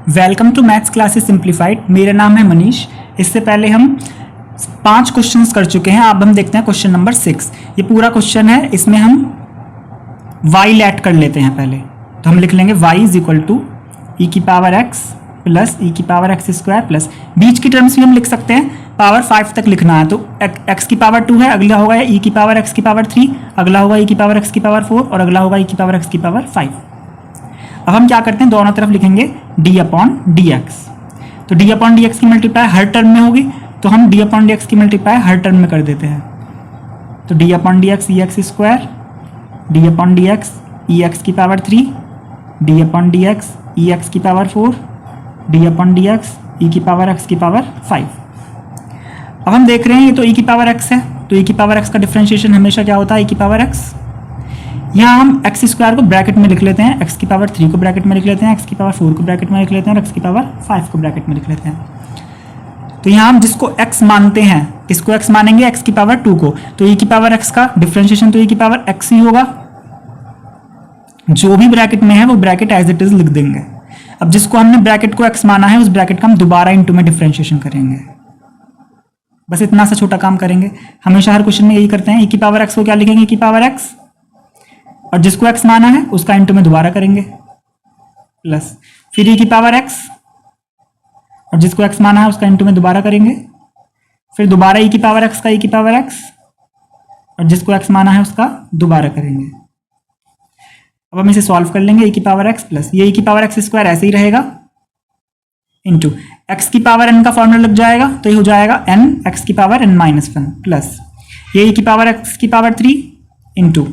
Welcome to maths classes simplified. मेरा नाम है मनीष। इससे पहले हम 5 क्वेश्चंस कर चुके हैं। अब हम देखते हैं क्वेश्चन नंबर 6। ये पूरा क्वेश्चन है, इसमें हम y लेट कर लेते हैं पहले। तो हम लिख लेंगे y इज इक्वल टू ई की पावर x प्लस ई की पावर x स्क्वायर प्लस बीच की टर्म्स भी हम लिख सकते हैं, पावर 5 तक लिखना है तो x की पावर 2 है, अगला होगा ई की पावर x की पावर 3, अगला होगा ई की पावर x की पावर 4 और अगला होगा ई की पावर x की पावर 5। अब हम क्या करते हैं, दोनों तरफ लिखेंगे d अपॉन डी एक्स। तो d अपॉन डी एक्स की मल्टीप्लाई हर टर्म में होगी, तो हम d अपॉन डी एक्स की मल्टीप्लाई हर टर्म में कर देते हैं। तो d upon D X E X square, d upon D X E X की power 3, d upon D X E X की power 4, d upon D X E की पावर x की पावर 5। अब हम देख रहे हैं ये तो e की पावर x है, तो e की पावर x का डिफरेंशिएशन हमेशा क्या होता है, e की पावर x। यहाँ हम एक्स स्क्वायर को ब्रैकेट में लिख लेते हैं, एक्स की पावर 3 को ब्रैकेट में लिख लेते हैं, एक्स की पावर 4 को ब्रैकेट में लिख लेते हैं और एक्स की पावर 5 को ब्रैकेट में लिख लेते हैं। तो यहाँ हम जिसको x मानते हैं, किसको x मानेंगे, एक्स की पावर 2 को, तो e की पावर x का डिफरेंशिएशन तो e की पावर x ही होगा। जो भी ब्रैकेट में है वो ब्रैकेट एज इट इज लिख देंगे। अब जिसको हमने ब्रैकेट को x माना है उस ब्रैकेट का हम दोबारा इंटू में डिफरेंशिएशन करेंगे। बस इतना सा छोटा काम करेंगे। हमेशा हर क्वेश्चन में यही करते हैं, e की पावर x को क्या लिखेंगे, e की पावर x, और जिसको x माना है उसका इंटू में दोबारा करेंगे प्लस, फिर e की पावर x और जिसको x माना है उसका इंटू में दोबारा करेंगे, फिर दोबारा e की पावर x का e की पावर x और जिसको x माना है उसका दोबारा करेंगे। अब हम इसे सॉल्व कर लेंगे, e की पावर x प्लस ये e की पावर x स्क्वायर ऐसे ही रहेगा इंटू x की पावर n का फॉर्मूला लग जाएगा, तो ये हो जाएगा n x की पावर n माइनस 1 प्लस ये e की पावर x की पावर 3 इंटू,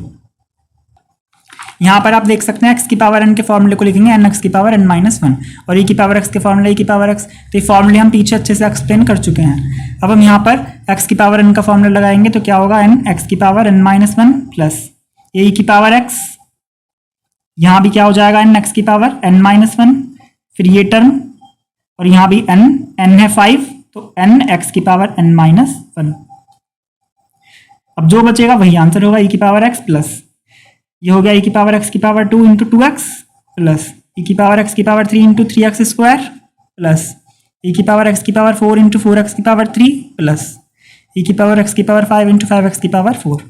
यहाँ पर आप देख सकते हैं x की पावर n के फॉर्मूले को लिखेंगे n x की पावर n माइनस 1 और e की पावर x के फॉर्मूले e की पावर x। तो ये फॉर्मूले हम पीछे अच्छे से एक्सप्लेन कर चुके हैं। अब हम यहाँ पर x की पावर n का फॉर्मूला लगाएंगे तो क्या होगा, n x की पावर n माइनस 1 प्लस ये e की पावर x, यहाँ भी क्या हो जाएगा n x की पावर n माइनस 1, फिर ये टर्म और यहाँ भी n है 5 तो n x की पावर n माइनस 1। अब जो बचेगा वही आंसर होगा, e की पावर x प्लस ये हो गया e की पावर x की power 2 into 2x plus e की पावर x की power 3 into 3x square plus e की पावर x की पावर 4 इंटू 4x की पावर 3 प्लस e की पावर x की पावर 5 इंटू 5x की पावर 4।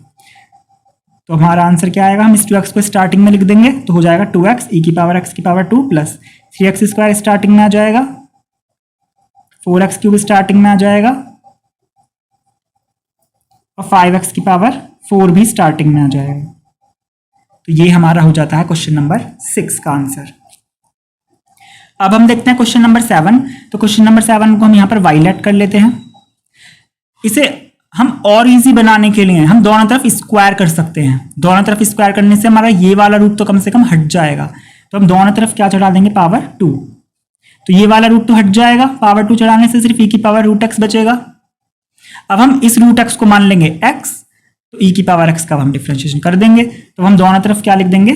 तो हमारा आंसर क्या आएगा, हम इस 2x को स्टार्टिंग में लिख देंगे तो हो जाएगा 2x e की पावर x की power 2 plus 3x square starting में आ जाएगा, 4x क्यूब स्टार्टिंग में आ जाएगा और 5x की पावर 4 भी स्टार्टिंग में आ जाएगा। तो ये हमारा हो जाता है क्वेश्चन नंबर 6 का आंसर। अब हम देखते हैं क्वेश्चन नंबर 7। तो क्वेश्चन नंबर 7 को हम यहाँ पर y लेट कर लेते हैं। इसे हम और इजी बनाने के लिए हम दोनों तरफ स्क्वायर कर सकते हैं। दोनों तरफ स्क्वायर करने से हमारा ये वाला रूट तो कम से कम हट जाएगा। तो हम दोनों तरफ क्या चढ़ा देंगे, पावर 2। तो ये वाला रूट तो हट जाएगा, पावर 2 चढ़ाने से सिर्फ e की पावर रूट x बचेगा। अब हम इस रूट x को मान लेंगे x, तो e की पावर x का हम डिफरेंशिएशन कर देंगे। तो हम दोनों तरफ क्या लिख देंगे,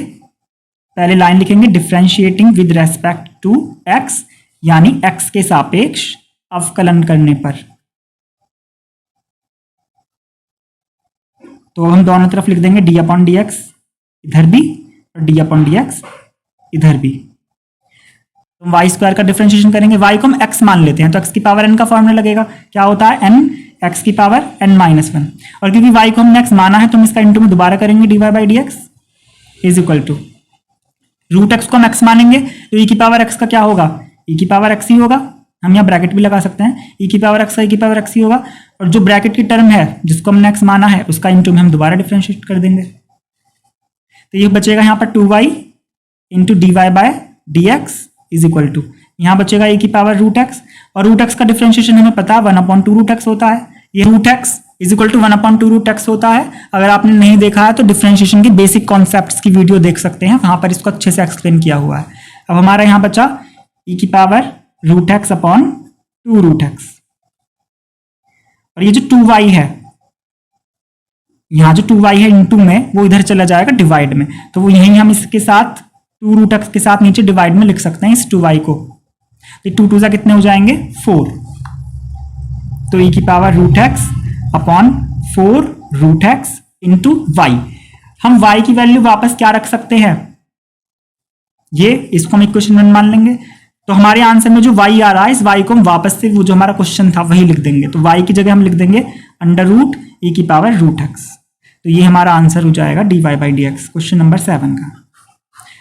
पहले लाइन लिखेंगे differentiating with respect to x, यानी x के सापेक्ष अवकलन करने पर। तो हम दोनों तरफ लिख देंगे d अपॉन डी एक्स इधर भी और d अपॉन डी एक्स इधर भी। तो y स्क्वायर का डिफरेंशिएशन करेंगे, y को हम x मान लेते हैं तो x की पावर n का फॉर्मूला लगेगा, क्या होता है n x की पावर n माइनस 1, और क्योंकि y को हमने x माना है तो हम इसका इंटू में दोबारा करेंगे dy by D X is equal to root x को हम x मानेंगे तो e की पावर x का क्या होगा, e की पावर x ही होगा। हम यहाँ ब्रैकेट भी लगा सकते हैं, e की पावर x का e की पावर x ही होगा, और जो ब्रैकेट की टर्म है जिसको हमने x माना है उसका इंटू में हम दोबारा डिफरेंशिएट कर देंगे। तो ये बचेगा यहाँ पर 2y into D Y by D X is equal to, यहाँ बचेगा e की पावर रूट x, और रूट x का डिफरेंशिएशन हमें पता है 1/2 रूट x होता है। ये root x is equal to 1/2 root x होता है। अगर आपने नहीं देखा है तो डिफरेंशिएशन की बेसिक कॉन्सेप्ट्स की वीडियो देख सकते हैं, वहां पर इसको अच्छे से एक्सप्लेन किया हुआ है। अब हमारा यहाँ बचा e की power root x upon 2 root x, और ये जो 2y है, यहाँ जो 2y है इंटू में वो इधर चला जाएगा डिवाइड में, तो वो यहीं हम इसके साथ 2 रूट x के साथ नीचे डिवाइड में लिख सकते हैं इस 2y को। तो 2 2 कितने हो जाएंगे 4, तो e की power root x upon 4 root x into y। हम y की वैल्यू वापस क्या रख सकते हैं, ये इसको हम इक्वेशन 1 मान लेंगे, तो हमारे आंसर में जो y आ रहा है, इस y को हम वापस से वो जो हमारा क्वेश्चन था वही लिख देंगे। तो y की जगह हम लिख देंगे अंडर रूट e की पावर रूट x। तो ये हमारा आंसर हो जाएगा dy by D x, question number 7 का।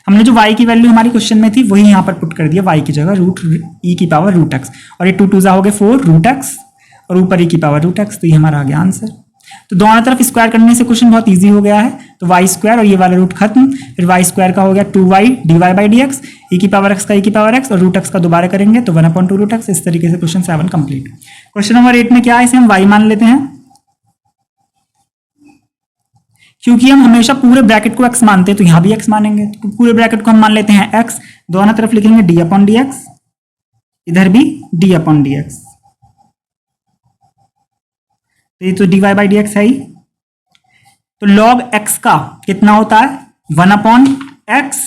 हमने जो y की वैल्यू हमारी क्वेश्चन में थी वही यहाँ पर पुट कर दिया, y की जगह रूट e की पावर रूट x, और ये 2 2 हो गए 4 रूट x और ऊपर e की पावर रूट x। तो ये हमारा आ गया आंसर। तो दोनों तरफ स्क्वायर करने से क्वेश्चन बहुत इजी हो गया है। तो वाई स्क्वायर और ये वाला रूट खत्म, फिर वाई स्क्वायर का हो गया 2y dy by D x, e की पावर x का e की पावर x और रूट x का दोबारा करेंगे तो 1/2 रूट x। इस तरीके से क्वेश्चन 7 कंप्लीट। क्वेश्चन नंबर 8 में क्या है, इसे हम y मान लेते हैं, क्योंकि हम हमेशा पूरे ब्रैकेट को x मानते हैं तो यहां भी x मानेंगे। तो पूरे ब्रैकेट को हम मान लेते हैं x, दोनों तरफ लिखेंगे d अपॉन डी एक्स, इधर भी d अपॉन डी एक्स। तो ये तो dy बाई डी एक्स है ही। तो log x का कितना होता है 1/x,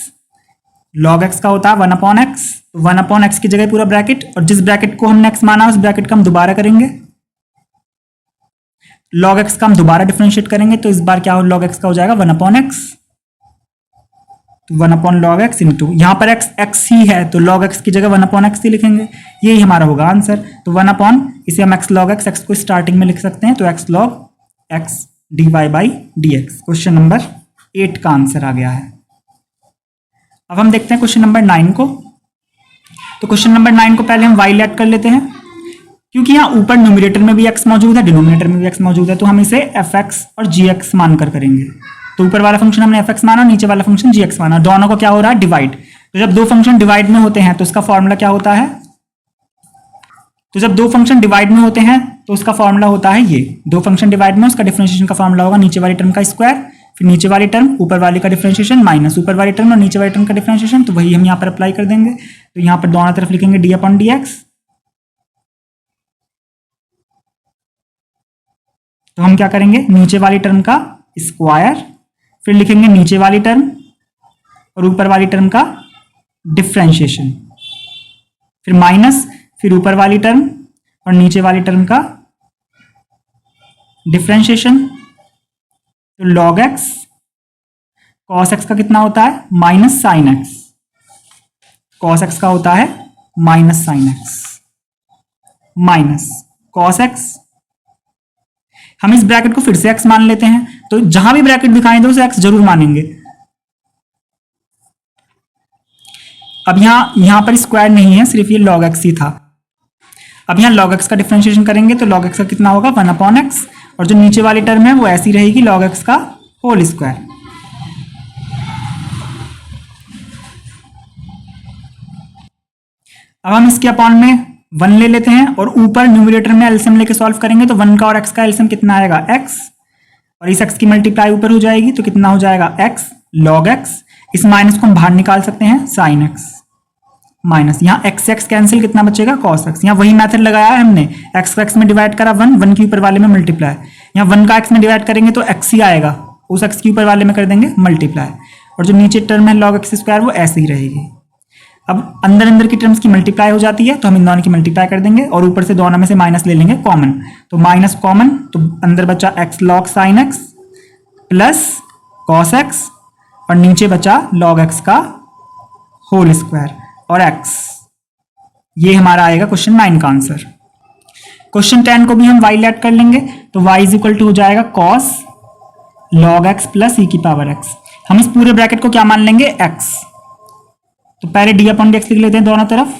log x का होता है 1/x। तो 1/x की जगह पूरा ब्रैकेट, और जिस ब्रैकेट को हमने x माना उस ब्रैकेट का हम दोबारा करेंगे, log x का हम दोबारा डिफरेंशिएट करेंगे। तो इस बार क्या हो, log x का हो जाएगा 1/x, तो 1/log x इंटू यहां पर x ही है तो log x की जगह 1/x ही लिखेंगे, यही हमारा होगा आंसर। तो 1 इसे हम x log x को स्टार्टिंग में लिख सकते हैं, तो x log x dy by D x. Question number 8 का आंसर आ गया है। अब हम देखते हैं क्वेश्चन नंबर 9 को। तो क्वेश्चन नंबर 9 को पहले हम y लेट कर लेते हैं, क्योंकि यहाँ ऊपर न्यूमरेटर में भी x मौजूद है, डिनोमिनेटर में भी x मौजूद है, तो हम इसे fx और gx मानकर करेंगे। तो ऊपर वाला फंक्शन हमने fx माना, नीचे वाला फंक्शन gx माना, दोनों को क्या हो रहा है डिवाइड। तो जब दो फंक्शन डिवाइड में होते हैं तो उसका फॉर्मूला क्या होता है, तो जब दो फंक्शन डिवाइड में होते हैं तो उसका फॉर्मूला होता है ये, दो फंक्शन डिवाइड में उसका डिफरेंशिएशन का फॉर्मूला होगा नीचे वाली टर्म का स्क्वायर, फिर नीचे वाली टर्म ऊपर वाली का डिफरेंशिएशन माइनस ऊपर वाली टर्म और नीचे वाली टर्म का डिफरेंशिएशन। तो वही हम यहाँ पर अप्लाई कर देंगे। तो यहाँ पर दोनों तरफ लिखेंगे डी अपॉन डी एक्स। तो हम क्या करेंगे, नीचे वाली टर्म का स्क्वायर, फिर लिखेंगे नीचे वाली टर्म और ऊपर वाली टर्म का डिफरेंशिएशन, फिर माइनस, फिर ऊपर वाली टर्म और नीचे वाली टर्म का डिफरेंशिएशन। तो log x cos x का कितना होता है minus sine x, cos x का होता है minus sine x minus cos x। हम इस ब्रैकेट को फिर से x मान लेते हैं, तो जहां भी ब्रैकेट दिखाएं तो उसे x जरूर मानेंगे। अब यहां पर स्क्वायर नहीं है, सिर्फ ये log x ही था। अब यहाँ log x का डिफरेंशिएशन करेंगे तो log x का कितना होगा 1/x, और जो नीचे वाली टर्म है वो ऐसी रहेगी log x का होल स्क्वायर। अब हम इसके अपॉन में 1 ले लेते हैं और ऊपर न्यूमरेटर में एलसीएम लेके सॉल्व करेंगे तो 1 का और x का एलसीएम कितना आएगा x, और इस x की मल्टीप्लाई ऊपर हो जाएगी तो कितना हो जाएगा x log x। इस माइनस को हम बाहर निकाल सकते हैं sin x माइनस, यहाँ x x कैंसिल, कितना बचेगा cos x। यहाँ वही मेथड लगाया है हमने, x का x में डिवाइड करा 1 के ऊपर वाले में मल्टीप्लाई, यहाँ 1 का x में डिवाइड करेंगे तो x ही आएगा, उस x के ऊपर वाले में कर देंगे मल्टीप्लाई, और जो नीचे टर्म है log x स्क्वायर वो ऐसे ही रहेगी। अब अंदर अंदर की टर्म्स की मल्टीप्लाई हो जाती है तो हम इन दोनों की मल्टीप्लाई कर देंगे और ऊपर से दोनों में से माइनस ले लेंगे कॉमन, तो माइनस कॉमन, तो अंदर बचा x log sin x plus cos x और नीचे बचा log x का होल स्क्वायर और x। ये हमारा आएगा क्वेश्चन 9 का आंसर। क्वेश्चन 10 को भी हम y लेट कर लेंगे, तो y इज इक्वल टू हो जाएगा cos log x plus e की पावर x। हम इस पूरे ब्रैकेट को क्या मान लेंगे x, तो पहले d अपॉन डी एक्स लिख लेते हैं दोनों तरफ,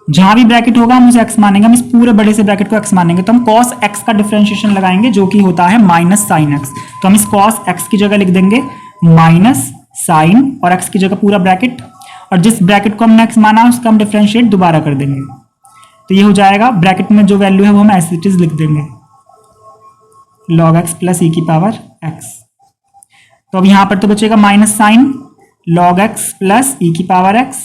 जहां भी ब्रैकेट होगा हम उसे x मानेंगे, हम इस पूरे बड़े से ब्रैकेट को x मानेंगे, तो हम cos x का डिफरेंशिएशन लगाएंगे जो कि होता है माइनस साइन x। तो हम इस cos x की जगह लिख देंगे माइनस साइन और x की जगह पूरा ब्रैकेट, और जिस ब्रैकेट को हमने x माना उसका हम डिफरेंशिएट दोबारा कर देंगे। तो ये हो जाएगा, ब्रैकेट में जो वैल्यू है वो हम एज इट इज लिख देंगे log x प्लस e की पावर x। तो अब यहां पर तो बचेगा minus sign log x plus e की पावर x,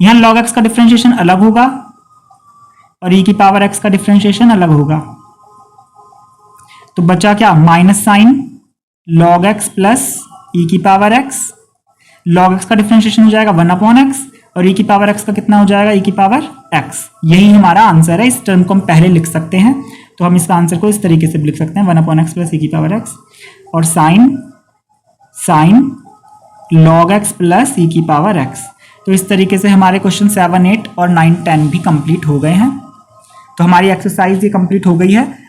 यहां log x का डिफरेंशिएशन अलग होगा और e की पावर x का डिफरेंशिएशन अलग होगा, तो बचा क्या minus sign log x plus e की पावर x, log x का डिफरेंशिएशन हो जाएगा 1/x और e की पावर x का कितना हो जाएगा e की पावर x। यही हमारा आंसर है। इस टर्म को हम पहले लिख सकते हैं, तो हम इसका आंसर को इस तरीके से लिख सकते हैं 1/x प्लस e की पावर x, और साइन log x प्लस ई की पावर x। तो इस तरीके से हमारे क्वेश्चन 7, 8 और 9, 10 भी कंप्लीट हो गए हैं। तो हमारी एक्सरसाइज ये कंप्लीट हो गई है।